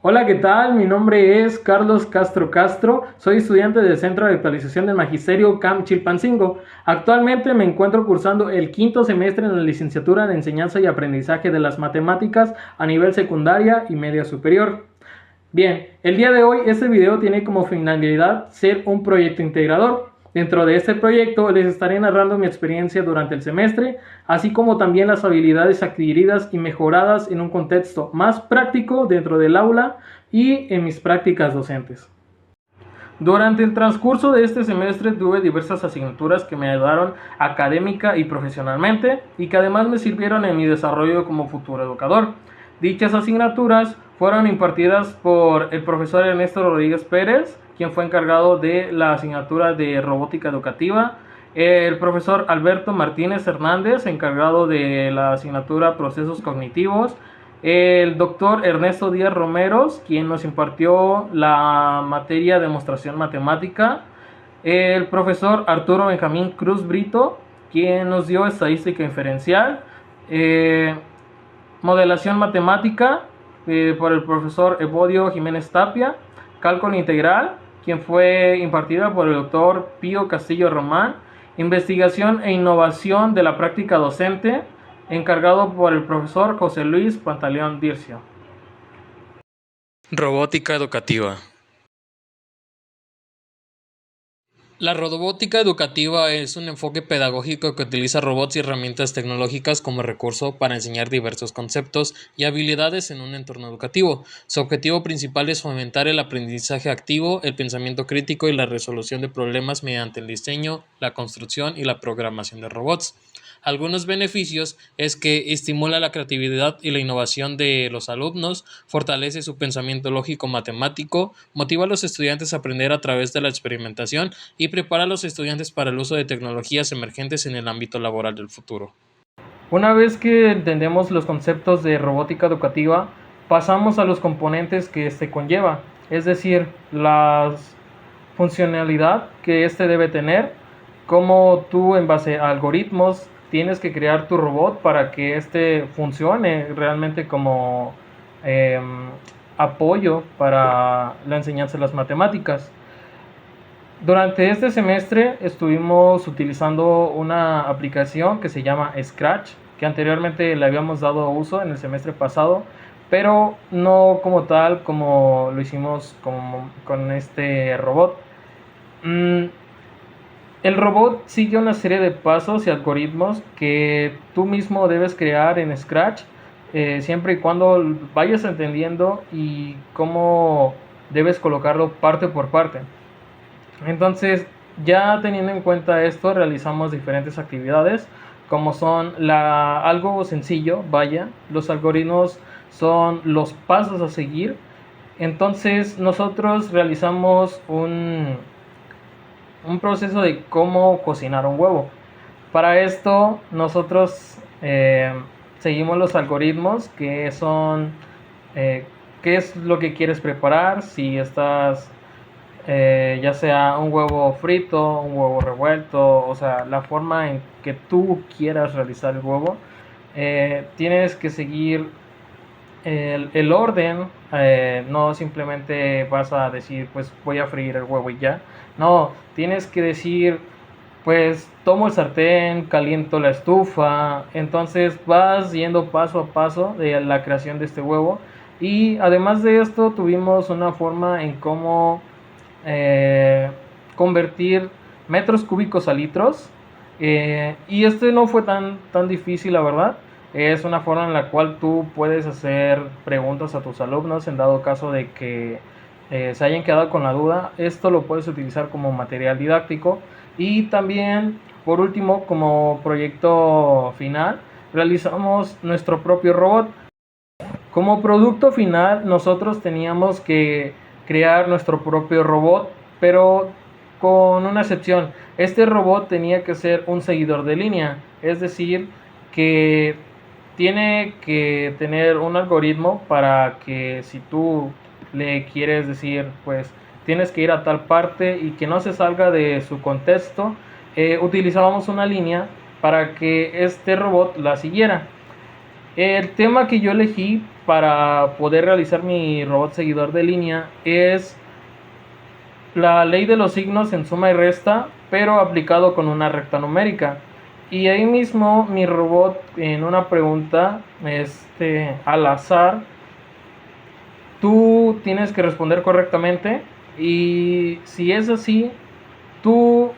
Hola, ¿qué tal? Mi nombre es Carlos Castro Castro, soy estudiante del Centro de Actualización del Magisterio CAM Chilpancingo. Actualmente me encuentro cursando el quinto semestre en la licenciatura de Enseñanza y Aprendizaje de las Matemáticas a nivel secundaria y media superior. Bien, el día de hoy este video tiene como finalidad ser un proyecto integrador. Dentro de este proyecto les estaré narrando mi experiencia durante el semestre, así como también las habilidades adquiridas y mejoradas en un contexto más práctico dentro del aula y en mis prácticas docentes. Durante el transcurso de este semestre tuve diversas asignaturas que me ayudaron académica y profesionalmente y que además me sirvieron en mi desarrollo como futuro educador. Dichas asignaturas fueron impartidas por el profesor Ernesto Rodríguez Pérez, quien fue encargado de la asignatura de robótica educativa, el profesor Alberto Martínez Hernández, encargado de la asignatura procesos cognitivos, el doctor Ernesto Díaz Romeros, quien nos impartió la materia de demostración matemática, el profesor Arturo Benjamín Cruz Brito, quien nos dio estadística inferencial, modelación matemática por el profesor Evodio Jiménez Tapia, cálculo integral, quien fue impartida por el doctor Pío Castillo Román, investigación e innovación de la práctica docente, encargado por el profesor José Luis Pantaleón Dircio. Robótica educativa. La robótica educativa es un enfoque pedagógico que utiliza robots y herramientas tecnológicas como recurso para enseñar diversos conceptos y habilidades en un entorno educativo. Su objetivo principal es fomentar el aprendizaje activo, el pensamiento crítico y la resolución de problemas mediante el diseño, la construcción y la programación de robots. Algunos beneficios es que estimula la creatividad y la innovación de los alumnos, fortalece su pensamiento lógico matemático, motiva a los estudiantes a aprender a través de la experimentación y prepara a los estudiantes para el uso de tecnologías emergentes en el ámbito laboral del futuro. Una vez que entendemos los conceptos de robótica educativa, pasamos a los componentes que este conlleva, es decir, la funcionalidad que este debe tener, cómo tú en base a algoritmos tienes que crear tu robot para que este funcione realmente como eh, apoyo para la enseñanza de las matemáticas. Durante este semestre estuvimos utilizando una aplicación que se llama Scratch, que anteriormente le habíamos dado uso en el semestre pasado, pero no como tal como lo hicimos con este robot. El robot sigue una serie de pasos y algoritmos que tú mismo debes crear en Scratch, siempre y cuando vayas entendiendo y cómo debes colocarlo parte por parte. Entonces, ya teniendo en cuenta esto, realizamos diferentes actividades, como son algo sencillo, vaya, los algoritmos son los pasos a seguir. Entonces, nosotros realizamos un proceso de cómo cocinar un huevo. Para esto, nosotros seguimos los algoritmos que son qué es lo que quieres preparar, si estás ya sea un huevo frito, un huevo revuelto, o sea, la forma en que tú quieras realizar el huevo, tienes que seguir el orden, no simplemente vas a decir, pues voy a freír el huevo y ya, no, tienes que decir, pues tomo el sartén, caliento la estufa, entonces vas yendo paso a paso de la creación de este huevo. Y además de esto tuvimos una forma en cómo convertir metros cúbicos a litros, y este no fue tan difícil, la verdad. Es una forma en la cual tú puedes hacer preguntas a tus alumnos en dado caso de que se hayan quedado con la duda. Esto lo puedes utilizar como material didáctico y también, por último, como proyecto final, realizamos nuestro propio robot. Como producto final, nosotros teníamos que crear nuestro propio robot, pero con una excepción. Este robot tenía que ser un seguidor de línea, es decir, que tiene que tener un algoritmo para que si tú le quieres decir, pues tienes que ir a tal parte y que no se salga de su contexto, utilizábamos una línea para que este robot la siguiera. El tema que yo elegí para poder realizar mi robot seguidor de línea es la ley de los signos en suma y resta, pero aplicado con una recta numérica. Y ahí mismo mi robot, en una pregunta al azar, tú tienes que responder correctamente, y si es así, tu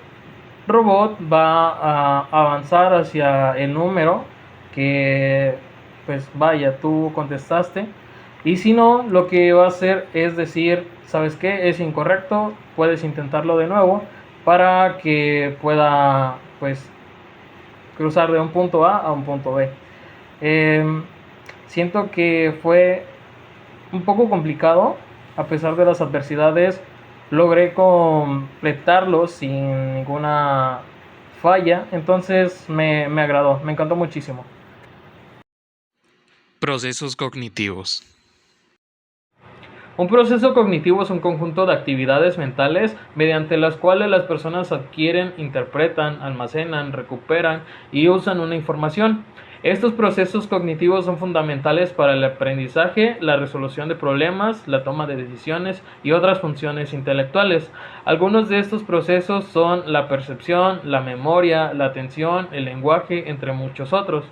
robot va a avanzar hacia el número que, pues vaya, tú contestaste. Y si no, lo que va a hacer es decir, ¿sabes qué? Es incorrecto, puedes intentarlo de nuevo para que pueda, pues, cruzar de un punto A a un punto B. Siento que fue un poco complicado, a pesar de las adversidades, logré completarlo sin ninguna falla, entonces me agradó, me encantó muchísimo. Procesos cognitivos. Un proceso cognitivo es un conjunto de actividades mentales mediante las cuales las personas adquieren, interpretan, almacenan, recuperan y usan una información. Estos procesos cognitivos son fundamentales para el aprendizaje, la resolución de problemas, la toma de decisiones y otras funciones intelectuales. Algunos de estos procesos son la percepción, la memoria, la atención, el lenguaje, entre muchos otros.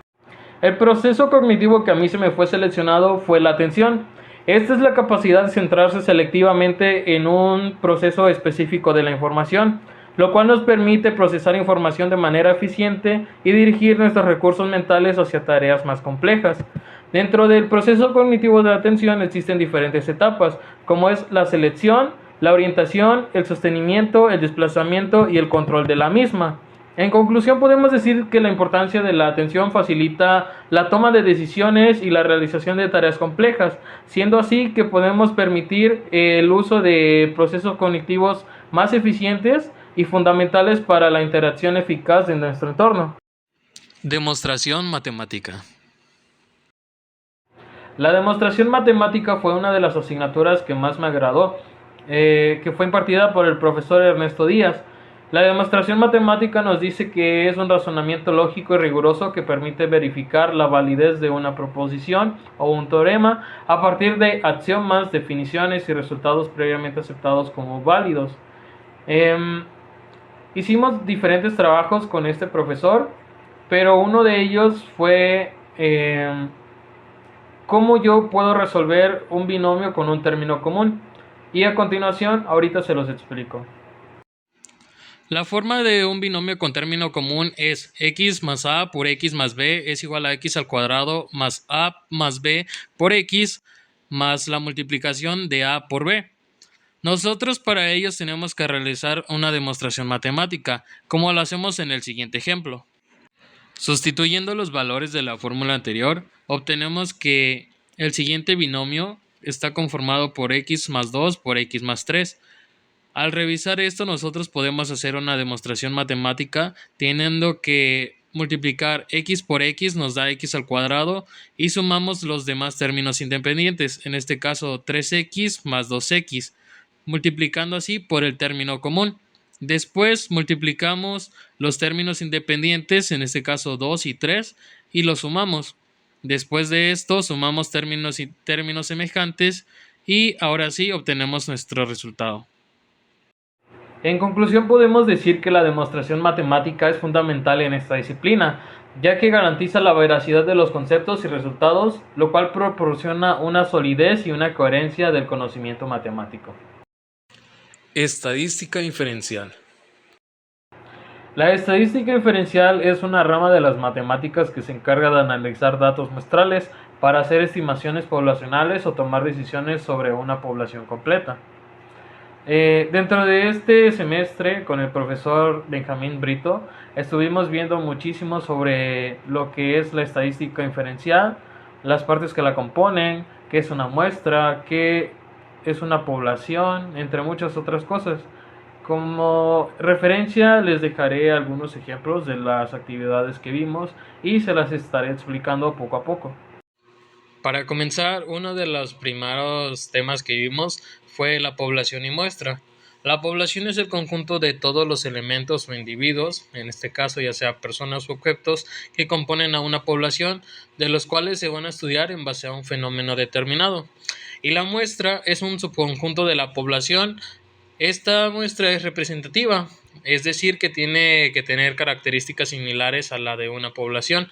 El proceso cognitivo que a mí se me fue seleccionado fue la atención. Esta es la capacidad de centrarse selectivamente en un proceso específico de la información, lo cual nos permite procesar información de manera eficiente y dirigir nuestros recursos mentales hacia tareas más complejas. Dentro del proceso cognitivo de la atención existen diferentes etapas, como es la selección, la orientación, el sostenimiento, el desplazamiento y el control de la misma. En conclusión, podemos decir que la importancia de la atención facilita la toma de decisiones y la realización de tareas complejas, siendo así que podemos permitir el uso de procesos cognitivos más eficientes y fundamentales para la interacción eficaz de nuestro entorno. Demostración matemática. La demostración matemática fue una de las asignaturas que más me agradó, que fue impartida por el profesor Ernesto Díaz. La demostración matemática nos dice que es un razonamiento lógico y riguroso que permite verificar la validez de una proposición o un teorema a partir de axiomas, definiciones y resultados previamente aceptados como válidos. Hicimos diferentes trabajos con este profesor, pero uno de ellos fue cómo yo puedo resolver un binomio con un término común. Y a continuación, ahorita se los explico. La forma de un binomio con término común es x más a por x más b es igual a x al cuadrado más a más b por x más la multiplicación de a por b. Nosotros para ellos tenemos que realizar una demostración matemática, como lo hacemos en el siguiente ejemplo. Sustituyendo los valores de la fórmula anterior, obtenemos que el siguiente binomio está conformado por x más 2 por x más 3. Al revisar esto, nosotros podemos hacer una demostración matemática teniendo que multiplicar x por x nos da x al cuadrado y sumamos los demás términos independientes, en este caso 3x más 2x, multiplicando así por el término común. Después multiplicamos los términos independientes, en este caso 2 y 3, y los sumamos. Después de esto sumamos términos y términos semejantes y ahora sí obtenemos nuestro resultado. En conclusión, podemos decir que la demostración matemática es fundamental en esta disciplina, ya que garantiza la veracidad de los conceptos y resultados, lo cual proporciona una solidez y una coherencia del conocimiento matemático. Estadística inferencial. La estadística inferencial es una rama de las matemáticas que se encarga de analizar datos muestrales para hacer estimaciones poblacionales o tomar decisiones sobre una población completa. Dentro de este semestre, con el profesor Benjamín Brito, estuvimos viendo muchísimo sobre lo que es la estadística inferencial, las partes que la componen, qué es una muestra, qué es una población, entre muchas otras cosas. Como referencia les dejaré algunos ejemplos de las actividades que vimos y se las estaré explicando poco a poco. Para comenzar, uno de los primeros temas que vimos fue la población y muestra. La población es el conjunto de todos los elementos o individuos, en este caso ya sea personas u objetos, que componen a una población, de los cuales se van a estudiar en base a un fenómeno determinado. Y la muestra es un subconjunto de la población. Esta muestra es representativa, es decir, que tiene que tener características similares a la de una población.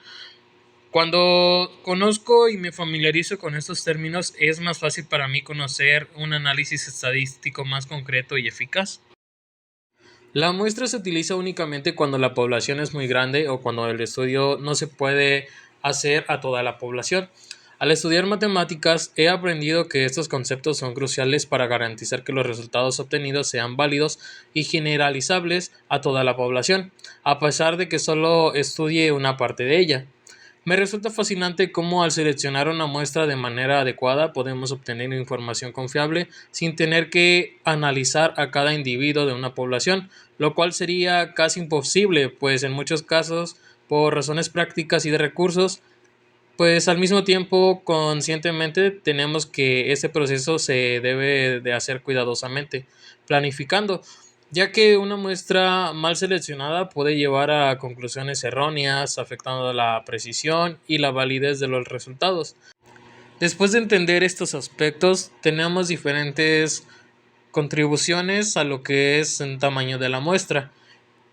Cuando conozco y me familiarizo con estos términos, es más fácil para mí conocer un análisis estadístico más concreto y eficaz. La muestra se utiliza únicamente cuando la población es muy grande o cuando el estudio no se puede hacer a toda la población. Al estudiar matemáticas, he aprendido que estos conceptos son cruciales para garantizar que los resultados obtenidos sean válidos y generalizables a toda la población, a pesar de que solo estudie una parte de ella. Me resulta fascinante cómo al seleccionar una muestra de manera adecuada podemos obtener información confiable sin tener que analizar a cada individuo de una población, lo cual sería casi imposible, pues en muchos casos, por razones prácticas y de recursos, pues al mismo tiempo conscientemente tenemos que ese proceso se debe de hacer cuidadosamente, planificando, ya que una muestra mal seleccionada puede llevar a conclusiones erróneas, afectando la precisión y la validez de los resultados. Después de entender estos aspectos, tenemos diferentes contribuciones a lo que es el tamaño de la muestra.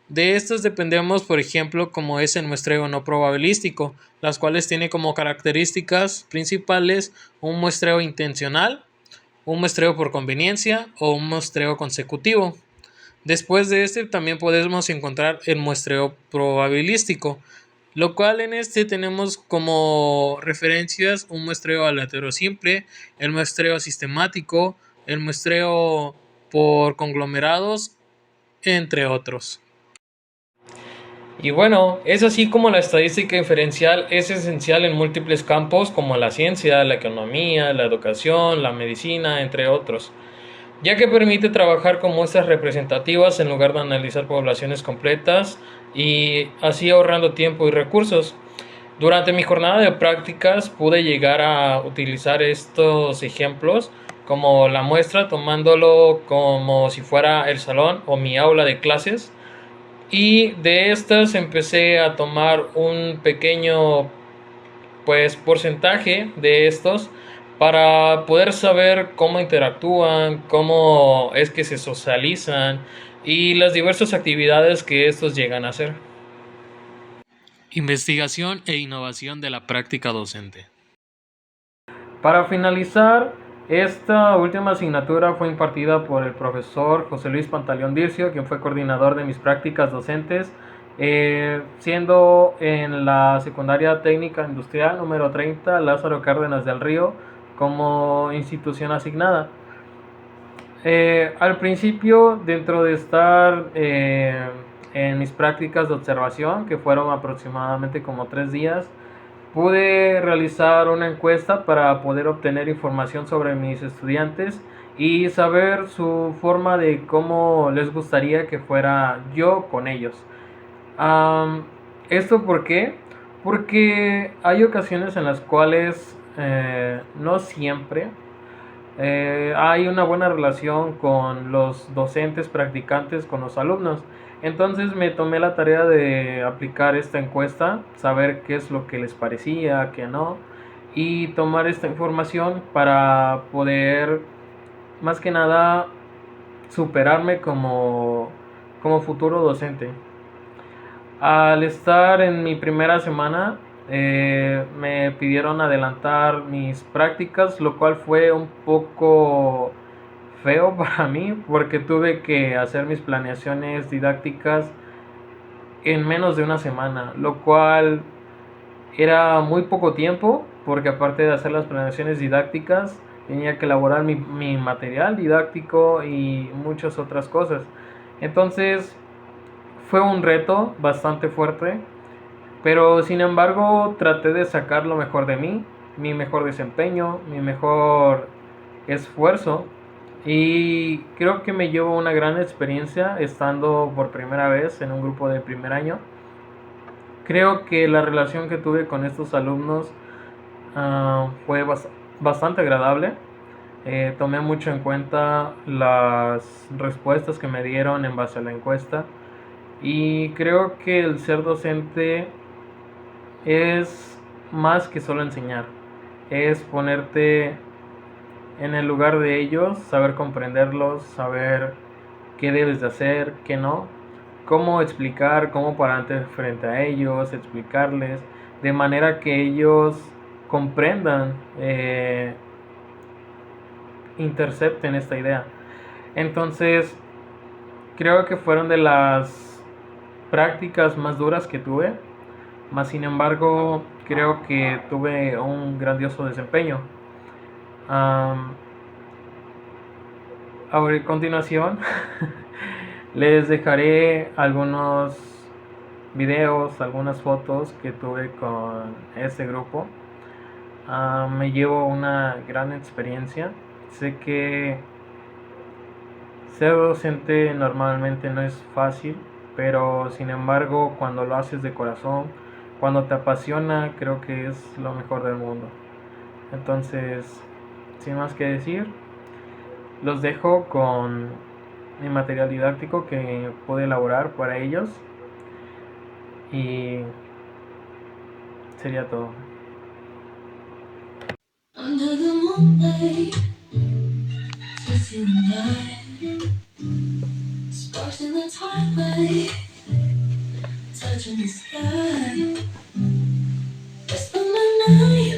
De estos dependemos, por ejemplo, como es el muestreo no probabilístico, las cuales tiene como características principales un muestreo intencional, un muestreo por conveniencia o un muestreo consecutivo. Después de este también podemos encontrar el muestreo probabilístico, lo cual en este tenemos como referencias un muestreo aleatorio simple, el muestreo sistemático, el muestreo por conglomerados, entre otros. Y bueno, es así como la estadística inferencial es esencial en múltiples campos como la ciencia, la economía, la educación, la medicina, entre otros, ya que permite trabajar con muestras representativas en lugar de analizar poblaciones completas y así ahorrando tiempo y recursos. Durante mi jornada de prácticas pude llegar a utilizar estos ejemplos como la muestra, tomándolo como si fuera el salón o mi aula de clases, y de estas empecé a tomar un pequeño porcentaje de estos para poder saber cómo interactúan, cómo es que se socializan y las diversas actividades que estos llegan a hacer. Investigación e innovación de la práctica docente. Para finalizar, esta última asignatura fue impartida por el profesor José Luis Pantaleón Dircio, quien fue coordinador de mis prácticas docentes, siendo en la secundaria técnica industrial número 30 Lázaro Cárdenas del Río como institución asignada. Al principio, dentro de estar en mis prácticas de observación, que fueron aproximadamente como 3 días, pude realizar una encuesta para poder obtener información sobre mis estudiantes y saber su forma de cómo les gustaría que fuera yo con ellos. ¿Esto por qué? Porque hay ocasiones en las cuales no siempre hay una buena relación con los docentes practicantes con los alumnos. Entonces me tomé la tarea de aplicar esta encuesta, saber qué es lo que les parecía, qué no, y tomar esta información para poder, más que nada, superarme como futuro docente. Al estar en mi primera semana, me pidieron adelantar mis prácticas, lo cual fue un poco feo para mí porque tuve que hacer mis planeaciones didácticas en menos de una semana, lo cual era muy poco tiempo porque aparte de hacer las planeaciones didácticas tenía que elaborar mi material didáctico y muchas otras cosas. Entonces fue un reto bastante fuerte, pero sin embargo traté de sacar lo mejor de mí, mi mejor desempeño, mi mejor esfuerzo, y creo que me llevo una gran experiencia estando por primera vez en un grupo de primer año. Creo que la relación que tuve con estos alumnos fue bastante agradable. Tomé mucho en cuenta las respuestas que me dieron en base a la encuesta y creo que el ser docente es más que solo enseñar, es ponerte en el lugar de ellos, saber comprenderlos, saber qué debes de hacer, qué no, cómo explicar, cómo pararte frente a ellos, explicarles, de manera que ellos comprendan, intercepten esta idea. Entonces, creo que fueron de las prácticas más duras que tuve, más sin embargo, creo que tuve un grandioso desempeño. Um, A continuación, les dejaré algunos videos, algunas fotos que tuve con este grupo. Me llevo una gran experiencia. Sé que ser docente normalmente no es fácil, pero sin embargo cuando lo haces de corazón, cuando te apasiona, creo que es lo mejor del mundo. Entonces, sin más que decir, los dejo con mi material didáctico que pude elaborar para ellos y sería todo. Under the moonlight, kissing the night, sparks in the twilight, touching the sky. It's the night.